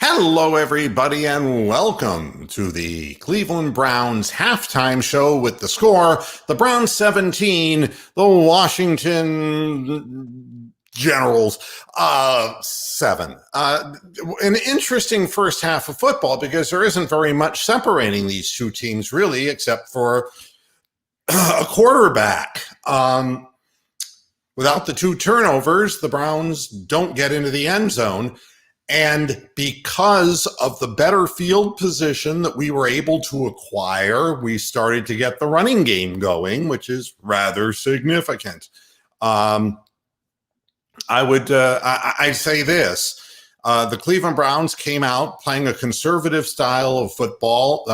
Hello, everybody, and welcome to the Cleveland Browns halftime show with the score. The Browns 17, the Washington Generals 7. An interesting first half of football because there isn't very much separating these two teams, really, except for a quarterback. Without the two turnovers, the Browns don't get into the end zone. And because of the better field position that we were able to acquire, we started to get the running game going, which is rather significant. I'd say this. The Cleveland Browns came out playing a conservative style of football.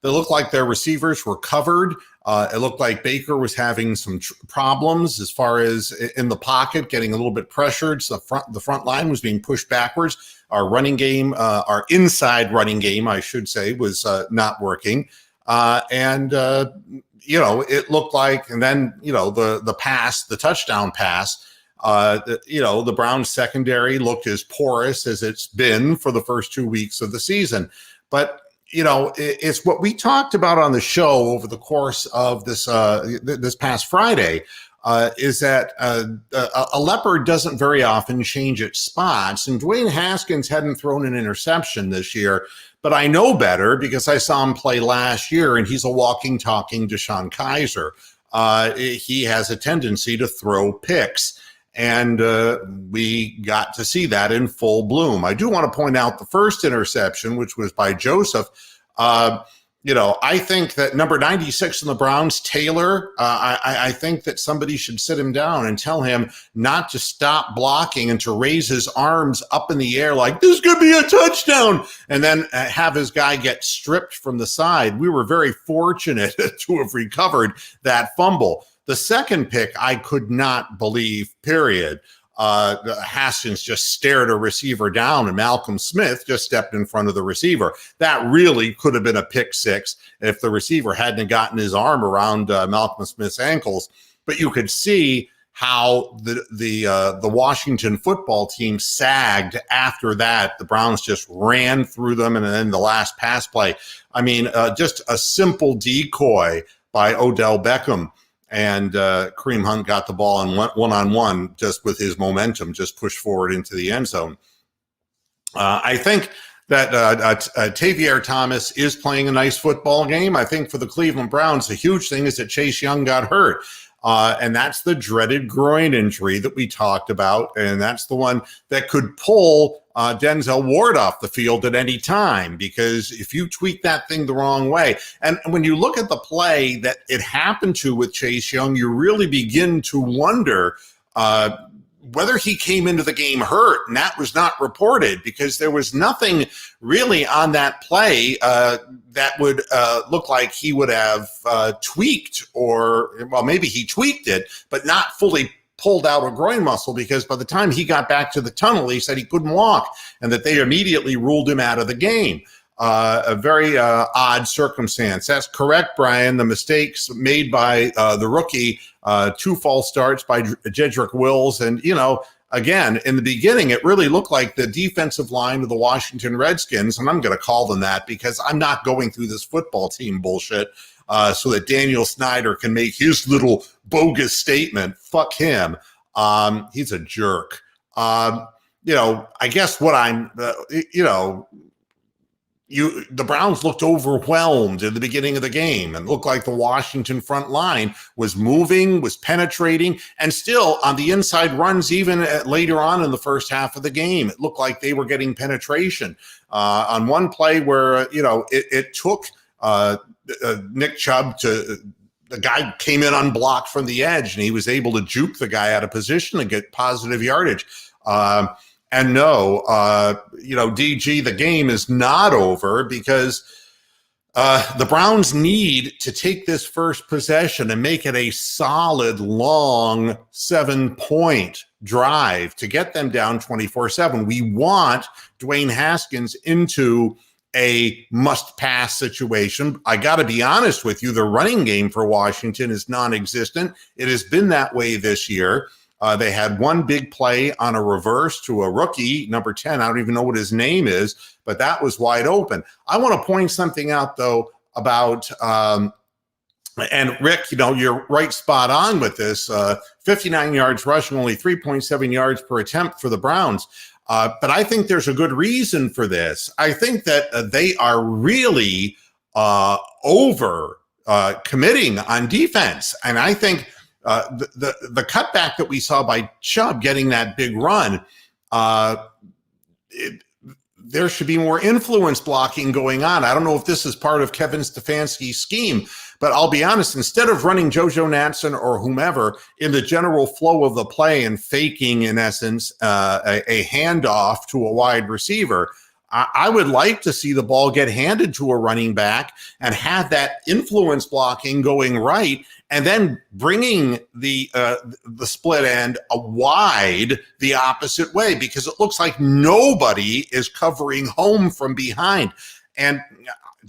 They looked like their receivers were covered. It looked like Baker was having some problems as far as in the pocket, getting a little bit pressured. So the front line was being pushed backwards. Our running game, our inside running game, I should say, was not working. It looked like, and then, the touchdown pass, the Browns secondary looked as porous as it's been for the first 2 weeks of the season. But it's what we talked about on the show over the course of this past Friday, is that a leopard doesn't very often change its spots. And Dwayne Haskins hadn't thrown an interception this year, but I know better because I saw him play last year, and he's a walking, talking DeShone Kizer. He has a tendency to throw picks. And we got to see that in full bloom. I do want to point out the first interception, which was by Joseph. I think that number 96 in the Browns, Taylor, I think that somebody should sit him down and tell him not to stop blocking and to raise his arms up in the air like, this could be a touchdown, and then have his guy get stripped from the side. We were very fortunate to have recovered that fumble. The second pick, I could not believe, period. Haskins just stared a receiver down, and Malcolm Smith just stepped in front of the receiver. That really could have been a pick six if the receiver hadn't gotten his arm around Malcolm Smith's ankles. But you could see how the Washington football team sagged after that. The Browns just ran through them, and then the last pass play. I mean, just a simple decoy by Odell Beckham. And Kareem Hunt got the ball and went one-on-one just with his momentum, just pushed forward into the end zone. I think that Tavierre Thomas is playing a nice football game. I think for the Cleveland Browns, the huge thing is that Chase Young got hurt. And that's the dreaded groin injury that we talked about. And that's the one that could pull Denzel Ward off the field at any time, because if you tweak that thing the wrong way, and when you look at the play that it happened to with Chase Young, you really begin to wonder whether he came into the game hurt, and that was not reported because there was nothing really on that play that would look like he would have tweaked, or, well, maybe he tweaked it, but not fully pulled out a groin muscle, because by the time he got back to the tunnel, he said he couldn't walk and that they immediately ruled him out of the game. A very odd circumstance. That's correct, Brian. The mistakes made by the rookie, 2 false starts by Jedrick Wills. And, again, in the beginning, it really looked like the defensive line of the Washington Redskins, and I'm going to call them that because I'm not going through this football team bullshit so that Daniel Snyder can make his little bogus statement. Fuck him. He's a jerk. I guess what the Browns looked overwhelmed at the beginning of the game and looked like the Washington front line was moving, was penetrating, and still on the inside runs, even later on in the first half of the game, it looked like they were getting penetration. On one play where, it took Nick Chubb the guy came in unblocked from the edge, and he was able to juke the guy out of position and get positive yardage. And no, DG, the game is not over because the Browns need to take this first possession and make it a solid, long 7-point drive to get them down 24-7. We want Dwayne Haskins into a must-pass situation. I got to be honest with you, the running game for Washington is non-existent. It has been that way this year. They had one big play on a reverse to a rookie, number 10. I don't even know what his name is, but that was wide open. I want to point something out, though, about and Rick, you're right spot on with this. 59 yards rushing, only 3.7 yards per attempt for the Browns. But I think there's a good reason for this. I think that they are really over committing on defense. And I think the cutback that we saw by Chubb getting that big run, there should be more influence blocking going on. I don't know if this is part of Kevin Stefanski's scheme, but I'll be honest, instead of running JoJo Natson or whomever in the general flow of the play and faking, in essence, a handoff to a wide receiver, I would like to see the ball get handed to a running back and have that influence blocking going right, and then bringing the split end wide the opposite way, because it looks like nobody is covering home from behind. And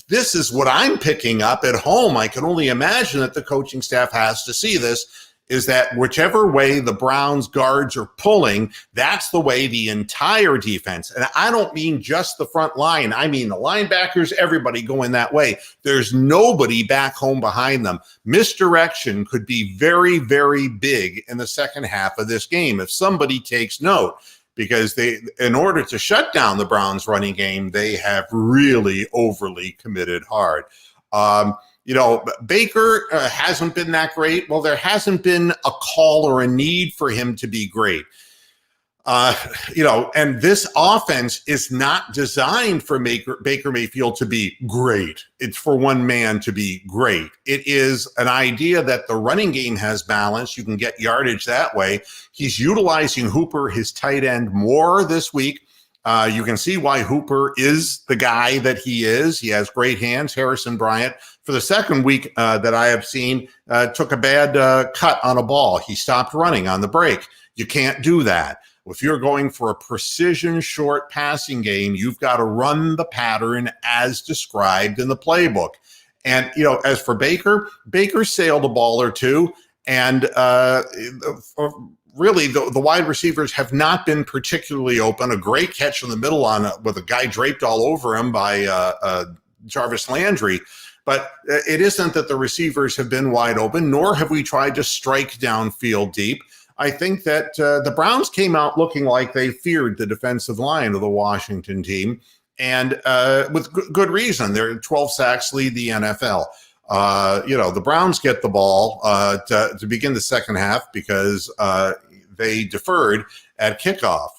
this is what I'm picking up at home. I can only imagine that the coaching staff has to see this, is that whichever way the Browns guards are pulling, that's the way the entire defense, and I don't mean just the front line, I mean the linebackers, everybody going that way. There's nobody back home behind them. Misdirection could be very, very big in the second half of this game if somebody takes note, because in order to shut down the Browns running game, they have really overly committed hard. Baker hasn't been that great. Well, there hasn't been a call or a need for him to be great. And this offense is not designed for Baker Mayfield to be great. It's for one man to be great. It is an idea that the running game has balance. You can get yardage that way. He's utilizing Hooper, his tight end, more this week. You can see why Hooper is the guy that he is. He has great hands. Harrison Bryant, for the second week that I have seen, took a bad cut on a ball. He stopped running on the break. You can't do that. If you're going for a precision short passing game, you've got to run the pattern as described in the playbook. And, as for Baker sailed a ball or two, and really, the wide receivers have not been particularly open. A great catch in the middle with a guy draped all over him by Jarvis Landry. But it isn't that the receivers have been wide open, nor have we tried to strike downfield deep. I think that the Browns came out looking like they feared the defensive line of the Washington team, and with good reason. Their 12 sacks lead the NFL. The Browns get the ball to begin the second half because they deferred at kickoff.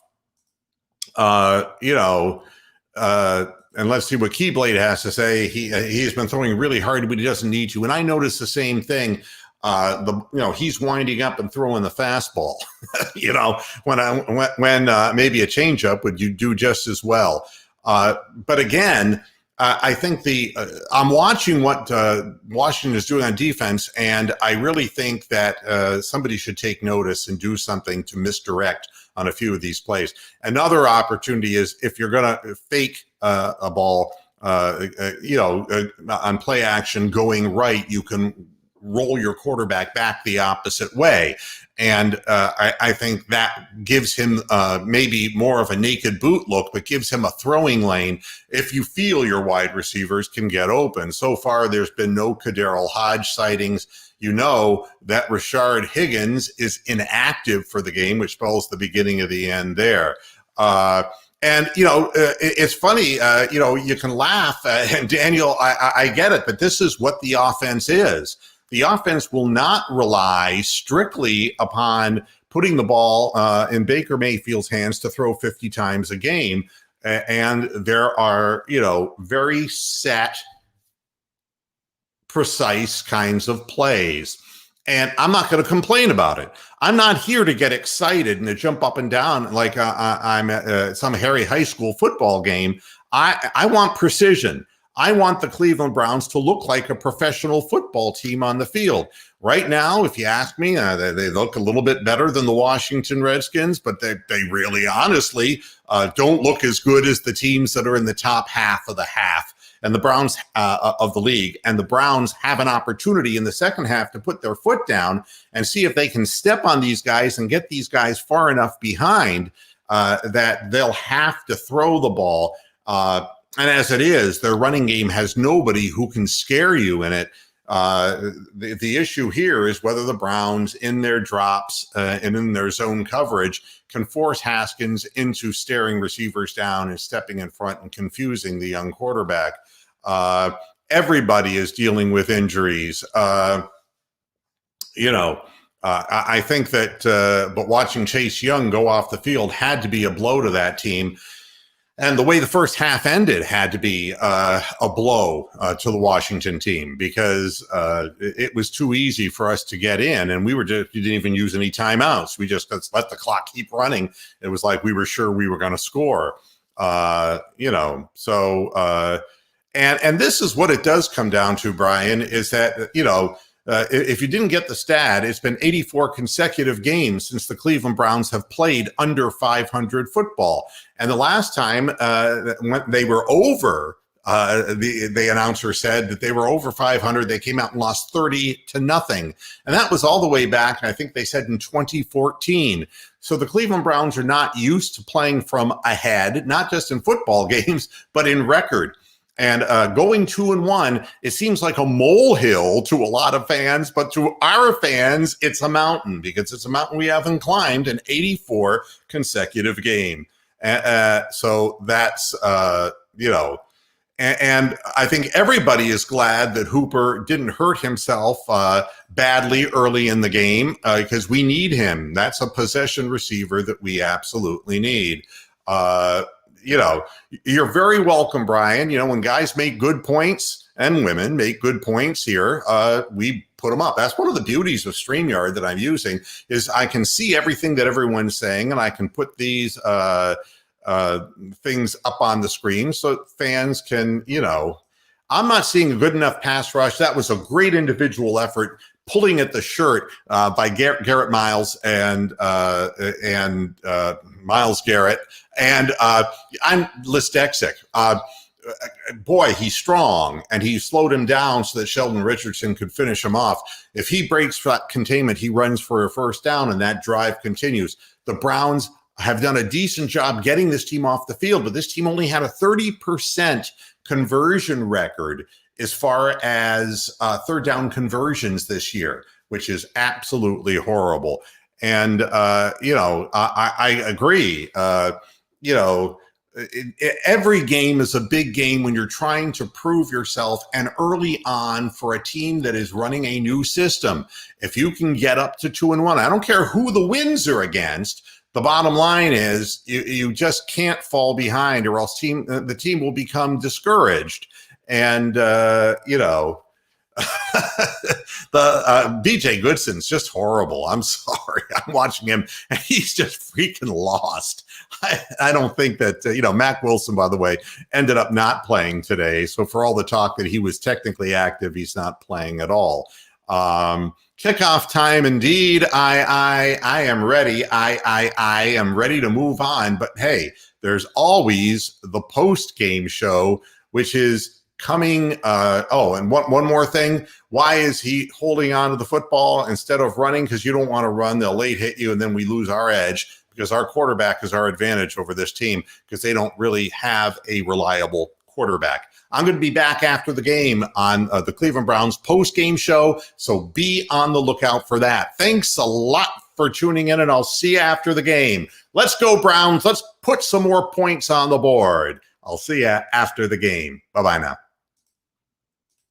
And let's see what Keyblade has to say. He's been throwing really hard, but he doesn't need to. And I noticed the same thing. He's winding up and throwing the fastball. when maybe a changeup would you do just as well. But again, I think I'm watching what Washington is doing on defense, and I really think that somebody should take notice and do something to misdirect on a few of these plays. Another opportunity is if you're going to fake a ball, on play action going right, you can roll your quarterback back the opposite way. And I think that gives him maybe more of a naked boot look, but gives him a throwing lane if you feel your wide receivers can get open. So far, there's been no KhaDarel Hodge sightings. You know that Rashard Higgins is inactive for the game, which spells the beginning of the end there. It's funny, you can laugh, and Daniel, I get it, but this is what the offense is. The offense will not rely strictly upon putting the ball in Baker Mayfield's hands to throw 50 times a game. And there are, very set, precise kinds of plays. And I'm not going to complain about it. I'm not here to get excited and to jump up and down like I'm at some hairy high school football game. I want precision. I want the Cleveland Browns to look like a professional football team on the field. Right now, if you ask me, they look a little bit better than the Washington Redskins, but they really honestly don't look as good as the teams that are in the top half of the half. and the Browns of the league, and the Browns have an opportunity in the second half to put their foot down and see if they can step on these guys and get these guys far enough behind that they'll have to throw the ball. And as it is, their running game has nobody who can scare you in it. The issue here is whether the Browns, in their drops and in their zone coverage, can force Haskins into staring receivers down and stepping in front and confusing the young quarterback. Everybody is dealing with injuries. I think that, but watching Chase Young go off the field had to be a blow to that team. And the way the first half ended had to be a blow to the Washington team, because it was too easy for us to get in, and we didn't even use any timeouts. We just let the clock keep running. It was like we were sure we were going to score, and this is what it does come down to, Brian, is that, if you didn't get the stat, it's been 84 consecutive games since the Cleveland Browns have played under 500 football. And the last time when they were over, the announcer said that they were over 500, they came out and lost 30-0. And that was all the way back, I think they said, in 2014. So the Cleveland Browns are not used to playing from ahead, not just in football games, but in record. And going 2-1, it seems like a molehill to a lot of fans, but to our fans, it's a mountain, because it's a mountain we haven't climbed in 84 consecutive games. So that's, and I think everybody is glad that Hooper didn't hurt himself badly early in the game, because we need him. That's a possession receiver that we absolutely need. You're very welcome, Brian. When guys make good points and women make good points here, we put them up. That's one of the beauties of StreamYard that I'm using, is I can see everything that everyone's saying, and I can put these things up on the screen so fans can, I'm not seeing a good enough pass rush. That was a great individual effort, pulling at the shirt by Garrett Miles and Myles Garrett. And I'm Listexik. Boy, he's strong, and he slowed him down so that Sheldon Richardson could finish him off. If he breaks that containment, he runs for a first down, and that drive continues. The Browns have done a decent job getting this team off the field, but this team only had a 30% conversion record as far as third down conversions this year, which is absolutely horrible. And, I agree. Every game is a big game when you're trying to prove yourself, and early on for a team that is running a new system. If you can get up to 2-1, I don't care who the wins are against. The bottom line is you just can't fall behind, or else the team will become discouraged. And, the BJ Goodson's just horrible. I'm sorry. I'm watching him, and he's just freaking lost. I don't think that, Mac Wilson, by the way, ended up not playing today. So for all the talk that he was technically active, he's not playing at all. Kickoff time, indeed. I am ready. I am ready to move on. But hey, there's always the post-game show, which is coming. And one more thing. Why is he holding on to the football instead of running? Because you don't want to run. They'll late hit you, and then we lose our edge, because our quarterback is our advantage over this team, because they don't really have a reliable quarterback. I'm going to be back after the game on the Cleveland Browns post-game show, so be on the lookout for that. Thanks a lot for tuning in, and I'll see you after the game. Let's go, Browns. Let's put some more points on the board. I'll see you after the game. Bye-bye now.